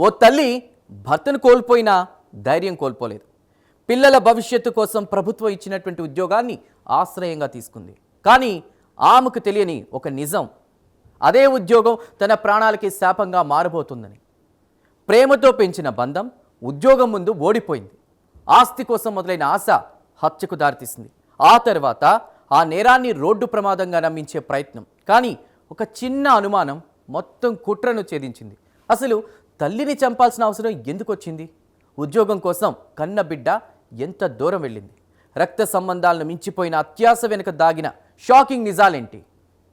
ఓ తల్లి భర్తను కోల్పోయినా ధైర్యం కోల్పోలేదు. పిల్లల భవిష్యత్తు కోసం ప్రభుత్వం ఇచ్చినటువంటి ఉద్యోగాన్ని ఆశ్రయంగా తీసుకుంది. కానీ ఆమెకు తెలియని ఒక నిజం, అదే ఉద్యోగం తన ప్రాణాలకి శాపంగా మారబోతుందని. ప్రేమతో పెంచిన బంధం ఉద్యోగం ముందు ఓడిపోయింది. ఆస్తి కోసం మొదలైన ఆశ హత్యకు దారితీసింది. ఆ తర్వాత ఆ నేరాన్ని రోడ్డు ప్రమాదంగా నమ్మించే ప్రయత్నం. కానీ ఒక చిన్న అనుమానం మొత్తం కుట్రను ఛేదించింది. అసలు తల్లిని చంపాల్సిన అవసరం ఎందుకు వచ్చింది? ఉద్యోగం కోసం కన్న బిడ్డ ఎంత దూరం వెళ్ళింది? రక్త సంబంధాలను మించిపోయిన అత్యాశ వెనుక దాగిన షాకింగ్ నిజాలేంటి?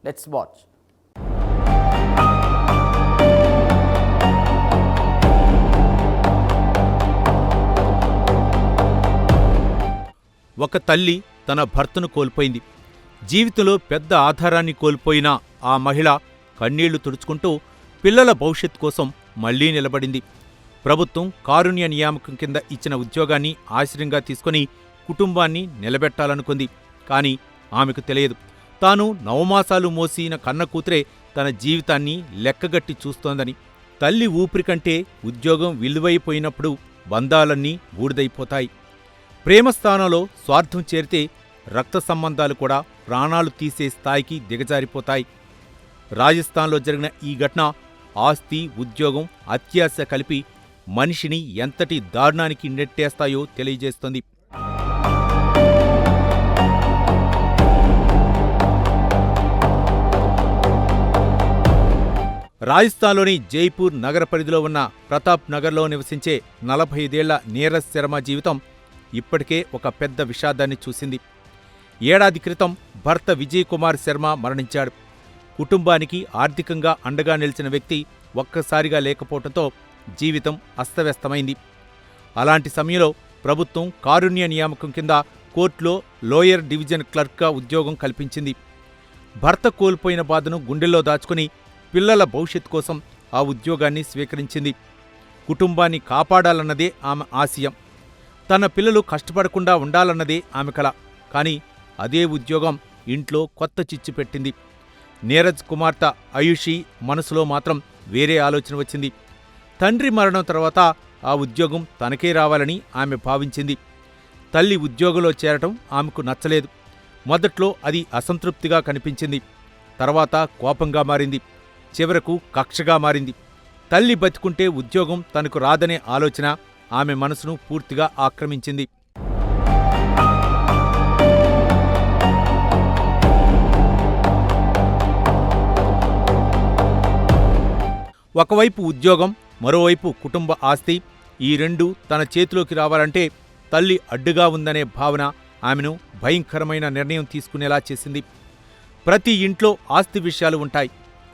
Let's watch. ఒక తల్లి తన భర్తను కోల్పోయింది. జీవితంలో పెద్ద ఆధారాన్ని కోల్పోయిన ఆ మహిళ కన్నీళ్లు తుడుచుకుంటూ పిల్లల భవిష్యత్ కోసం మళ్లీ నిలబడింది. ప్రభుత్వం కారుణ్య నియామకం కింద ఇచ్చిన ఉద్యోగాన్ని ఆశ్రయంగా తీసుకుని కుటుంబాన్ని నిలబెట్టాలనుకుంది. కాని ఆమెకు తెలియదు, తాను నవమాసాలు మోసిన కన్న కూతురే తన జీవితాన్ని లెక్కగట్టి చూస్తోందని. తల్లి ఊపిరి కంటే ఉద్యోగం విలువైపోయినప్పుడు బంధాలన్నీ బూడిదైపోతాయి. ప్రేమస్థానంలో స్వార్థం చేరితే రక్త సంబంధాలు కూడా ప్రాణాలు తీసే స్థాయికి దిగజారిపోతాయి. రాజస్థాన్లో జరిగిన ఈ ఘటన ఆస్తి, ఉద్యోగం, అత్యాశ కలిపి మనిషిని ఎంతటి దారుణానికి నెట్టేస్తాయో తెలియజేస్తోంది. రాజస్థాన్లోని జైపూర్ నగర పరిధిలో ఉన్న ప్రతాప్ నగర్లో నివసించే 45 ఏళ్ల నీరజ్ శర్మ జీవితం ఇప్పటికే ఒక పెద్ద విషాదాన్ని చూసింది. ఏడాది క్రితం భర్త విజయ్ కుమార్ శర్మ మరణించాడు. కుటుంబానికి ఆర్థికంగా అండగా నిలిచిన వ్యక్తి ఒక్కసారిగా లేకపోవడంతో జీవితం అస్తవ్యస్తమైంది. అలాంటి సమయంలో ప్రభుత్వం కారుణ్య నియామకం కింద కోర్టులో లోయర్ డివిజన్ క్లర్క్గా ఉద్యోగం కల్పించింది. భర్త కోల్పోయిన బాధను గుండెల్లో దాచుకుని పిల్లల భవిష్యత్ కోసం ఆ ఉద్యోగాన్ని స్వీకరించింది. కుటుంబాన్ని కాపాడాలన్నదే ఆమె ఆశయం. తన పిల్లలు కష్టపడకుండా ఉండాలన్నదే ఆమె కల. కానీ అదే ఉద్యోగం ఇంట్లో కొత్త చిచ్చు పెట్టింది. నీరజ్ కుమార్తె ఆయుషి మనసులో మాత్రం వేరే ఆలోచన వచ్చింది. తండ్రి మరణం తర్వాత ఆ ఉద్యోగం తనకే రావాలని ఆమె భావించింది. తల్లి ఉద్యోగంలో చేరటం ఆమెకు నచ్చలేదు. మొదట్లో అది అసంతృప్తిగా కనిపించింది. తర్వాత కోపంగా మారింది. చివరకు కక్షగా మారింది. తల్లి బతికుంటే ఉద్యోగం తనకు రాదనే ఆలోచన ఆమె మనసును పూర్తిగా ఆక్రమించింది. ఒకవైపు ఉద్యోగం, మరోవైపు కుటుంబ ఆస్తి, ఈ రెండూ తన చేతిలోకి రావాలంటే తల్లి అడ్డుగా ఉందనే భావన ఆమెను భయంకరమైన నిర్ణయం తీసుకునేలా చేసింది. ప్రతి ఇంట్లో ఆస్తి విషయాలు ఉంటాయి,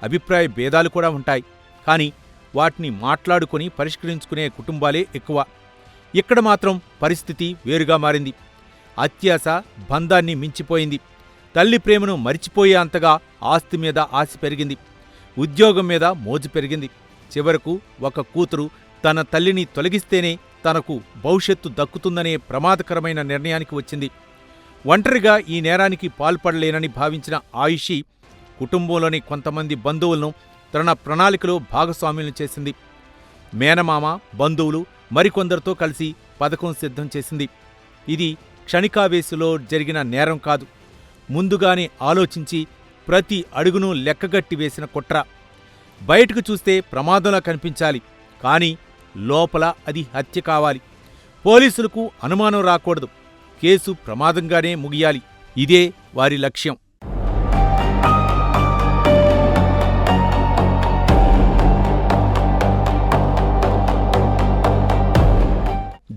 అభిప్రాయ భేదాలు కూడా ఉంటాయి. కానీ వాటిని మాట్లాడుకుని పరిష్కరించుకునే కుటుంబాలే ఎక్కువ. ఇక్కడ మాత్రం పరిస్థితి వేరుగా మారింది. అత్యాశ బంధాన్ని మించిపోయింది. తల్లి ప్రేమను మరిచిపోయే అంతగా ఆస్తి మీద ఆశ పెరిగింది. ఉద్యోగం మీద మోజు పెరిగింది. చివరకు ఒక కూతురు తన తల్లిని తొలగిస్తేనే తనకు భవిష్యత్తు దక్కుతుందనే ప్రమాదకరమైన నిర్ణయానికి వచ్చింది. ఒంటరిగా ఈ నేరానికి పాల్పడలేనని భావించిన ఆయుషి కుటుంబంలోని కొంతమంది బంధువులను తన ప్రణాళికలో భాగస్వామ్యులను చేసింది. మేనమామ, బంధువులు మరికొందరితో కలిసి పథకం సిద్ధం చేసింది. ఇది క్షణికావేశంలో జరిగిన నేరం కాదు. ముందుగానే ఆలోచించి ప్రతి అడుగును లెక్కగట్టి వేసిన కుట్ర. బయటకు చూస్తే ప్రమాదంలా కనిపించాలి, కానీ లోపల అది హత్య కావాలి. పోలీసులకు అనుమానం రాకూడదు. కేసు ప్రమాదంగానే ముగియాలి. ఇదే వారి లక్ష్యం.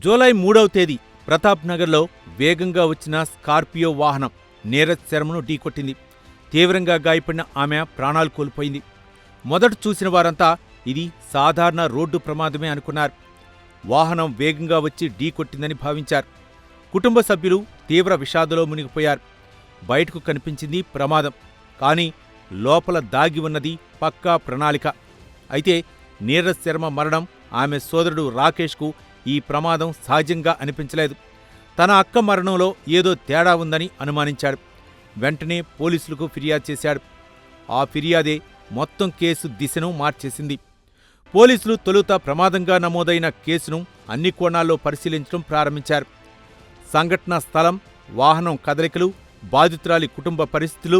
జూలై 3వ తేదీ ప్రతాప్ నగర్లో వేగంగా వచ్చిన స్కార్పియో వాహనం నీరజ్ శర్మను ఢీకొట్టింది. తీవ్రంగా గాయపడిన ఆమె ప్రాణాలు కోల్పోయింది. మొదట చూసిన వారంతా ఇది సాధారణ రోడ్డు ప్రమాదమే అనుకున్నారు. వాహనం వేగంగా వచ్చి ఢీకొట్టిందని భావించారు. కుటుంబ సభ్యులు తీవ్ర విషాదంలో మునిగిపోయారు. బయటకు కనిపించింది ప్రమాదం, కానీ లోపల దాగి ఉన్నది పక్కా ప్రణాళిక. అయితే నీరజ్ శర్మ మరణం ఆమె సోదరుడు రాకేష్కు ఈ ప్రమాదం సహజంగా అనిపించలేదు. తన అక్క మరణంలో ఏదో తేడా ఉందని అనుమానించాడు. వెంటనే పోలీసులకు ఫిర్యాదు చేశాడు. ఆ ఫిర్యాదే మొత్తం కేసు దిశను మార్చేసింది. పోలీసులు తొలుత ప్రమాదంగా నమోదైన కేసును అన్ని కోణాల్లో పరిశీలించడం ప్రారంభించారు. సంఘటనా స్థలం, వాహనం కదలికలు, బాధితురాలి కుటుంబ పరిస్థితులు,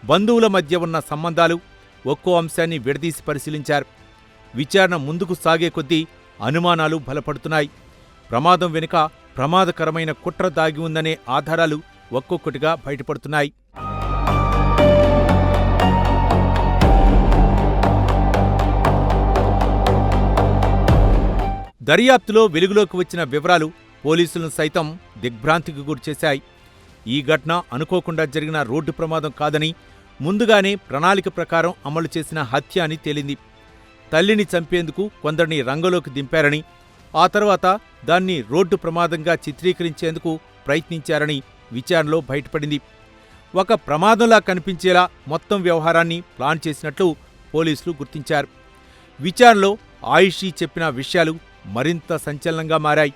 బంధువుల మధ్య ఉన్న సంబంధాలు ఒక్కో అంశాన్ని విడదీసి పరిశీలించారు. విచారణ ముందుకు సాగే కొద్దీ అనుమానాలు బలపడుతున్నాయి. ప్రమాదం వెనుక ప్రమాదకరమైన కుట్ర దాగి ఉందనే ఆధారాలు ఒక్కొక్కటిగా బయటపడుతున్నాయి. దర్యాప్తులో వెలుగులోకి వచ్చిన వివరాలు పోలీసులను సైతం దిగ్భ్రాంతికి గురిచేశాయి. ఈ ఘటన అనుకోకుండా జరిగిన రోడ్డు ప్రమాదం కాదని, ముందుగానే ప్రణాళిక ప్రకారం అమలు చేసిన హత్య అని తేలింది. తల్లిని చంపేందుకు కొందరిని రంగంలోకి దింపారని, ఆ తర్వాత దాన్ని రోడ్డు ప్రమాదంగా చిత్రీకరించేందుకు ప్రయత్నించారని విచారణలో బయటపడింది. ఒక ప్రమాదంలా కనిపించేలా మొత్తం వ్యవహారాన్ని ప్లాన్ చేసినట్లు పోలీసులు గుర్తించారు. విచారణలో ఆయిషీ చెప్పిన విషయాలు మరింత సంచలనంగా మారాయి.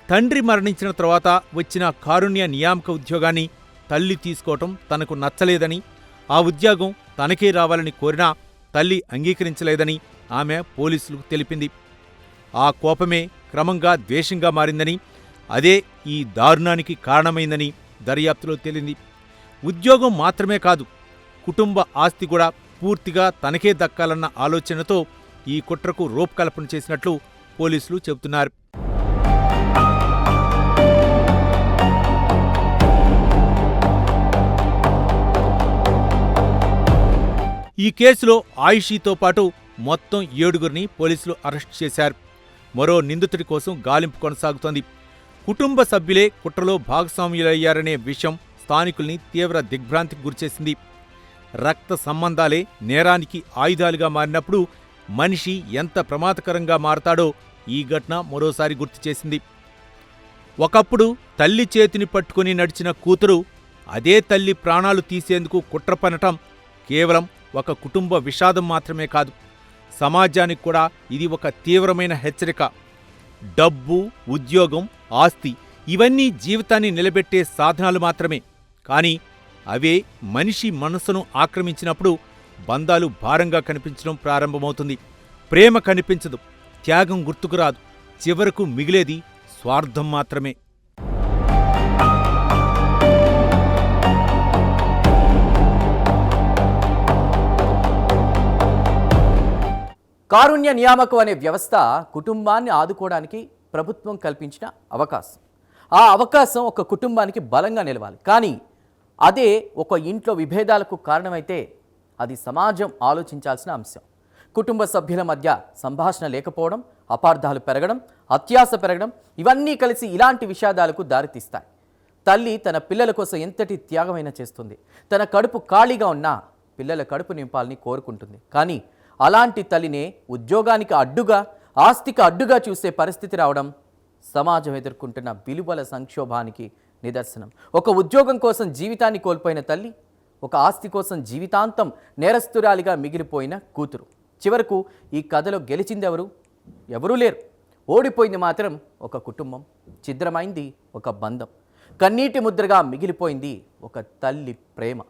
తండ్రి మరణించిన తర్వాత వచ్చిన కారుణ్య నియామక ఉద్యోగాన్ని తల్లి తీసుకోవటం తనకు నచ్చలేదని, ఆ ఉద్యోగం తనకే రావాలని కోరినా తల్లి అంగీకరించలేదని ఆమె పోలీసులకు తెలిపింది. ఆ కోపమే క్రమంగా ద్వేషంగా మారిందని, అదే ఈ దారుణానికి కారణమైందని దర్యాప్తులో తేలింది. ఉద్యోగం మాత్రమే కాదు, కుటుంబ ఆస్తి కూడా పూర్తిగా తనకే దక్కాలన్న ఆలోచనతో ఈ కుట్రకు రూపకల్పన చేసినట్లు పోలీసులు చెబుతున్నారు. ఈ కేసులో ఆయిషీతో పాటు మొత్తం 7గురిని పోలీసులు అరెస్టు చేశారు. మరో నిందితుడి కోసం గాలింపు కొనసాగుతోంది. కుటుంబ సభ్యులే కుట్రలో భాగస్వామ్యులయ్యారనే విషయం స్థానికుల్ని తీవ్ర దిగ్భ్రాంతికి గురిచేసింది. రక్త సంబంధాలే నేరానికి ఆయుధాలుగా మారినప్పుడు మనిషి ఎంత ప్రమాదకరంగా మారతాడో ఈ ఘటన మరోసారి గుర్తు చేసింది. ఒకప్పుడు తల్లి చేతిని పట్టుకుని నడిచిన కూతురు అదే తల్లి ప్రాణాలు తీసేందుకు కుట్ర పనటం కేవలం ఒక కుటుంబ విషాదం మాత్రమే కాదు, సమాజానికి కూడా ఇది ఒక తీవ్రమైన హెచ్చరిక. డబ్బు, ఉద్యోగం, ఆస్తి ఇవన్నీ జీవితాన్ని నిలబెట్టే సాధనాలు మాత్రమే. కానీ అవే మనిషి మనసును ఆక్రమించినప్పుడు బంధాలు భారంగా కనిపించడం ప్రారంభమవుతుంది. ప్రేమ కనిపించదు, త్యాగం గుర్తుకురాదు, చివరకు మిగిలేది స్వార్థం మాత్రమే. కారుణ్య నియామకం అనే వ్యవస్థ కుటుంబాన్ని ఆదుకోవడానికి ప్రభుత్వం కల్పించిన అవకాశం. ఆ అవకాశం ఒక కుటుంబానికి బలంగా నిలవాలి. కానీ అదే ఒక ఇంట్లో విభేదాలకు కారణమైతే అది సమాజం ఆలోచించాల్సిన అంశం. కుటుంబ సభ్యుల మధ్య సంభాషణ లేకపోవడం, అపార్థాలు పెరగడం, అత్యాశ పెరగడం ఇవన్నీ కలిసి ఇలాంటి విషాదాలకు దారితీస్తాయి. తల్లి తన పిల్లల కోసం ఎంతటి త్యాగమైనా చేస్తుంది. తన కడుపు ఖాళీగా ఉన్నా పిల్లల కడుపు నింపాలని కోరుకుంటుంది. కానీ అలాంటి తల్లినే ఉద్యోగానికి అడ్డుగా, ఆస్తికి అడ్డుగా చూసే పరిస్థితి రావడం సమాజం ఎదుర్కొంటున్న విలువల సంక్షోభానికి నిదర్శనం. ఒక ఉద్యోగం కోసం జీవితాన్ని కోల్పోయిన తల్లి, ఒక ఆస్తి కోసం జీవితాంతం నేరస్తురాలిగా మిగిలిపోయిన కూతురు. చివరకు ఈ కథలో గెలిచిందెవరు? ఎవరూ లేరు. ఓడిపోయింది మాత్రం ఒక కుటుంబం, ఛిద్రమైంది ఒక బంధం, కన్నీటి ముద్రగా మిగిలిపోయింది ఒక తల్లి ప్రేమ.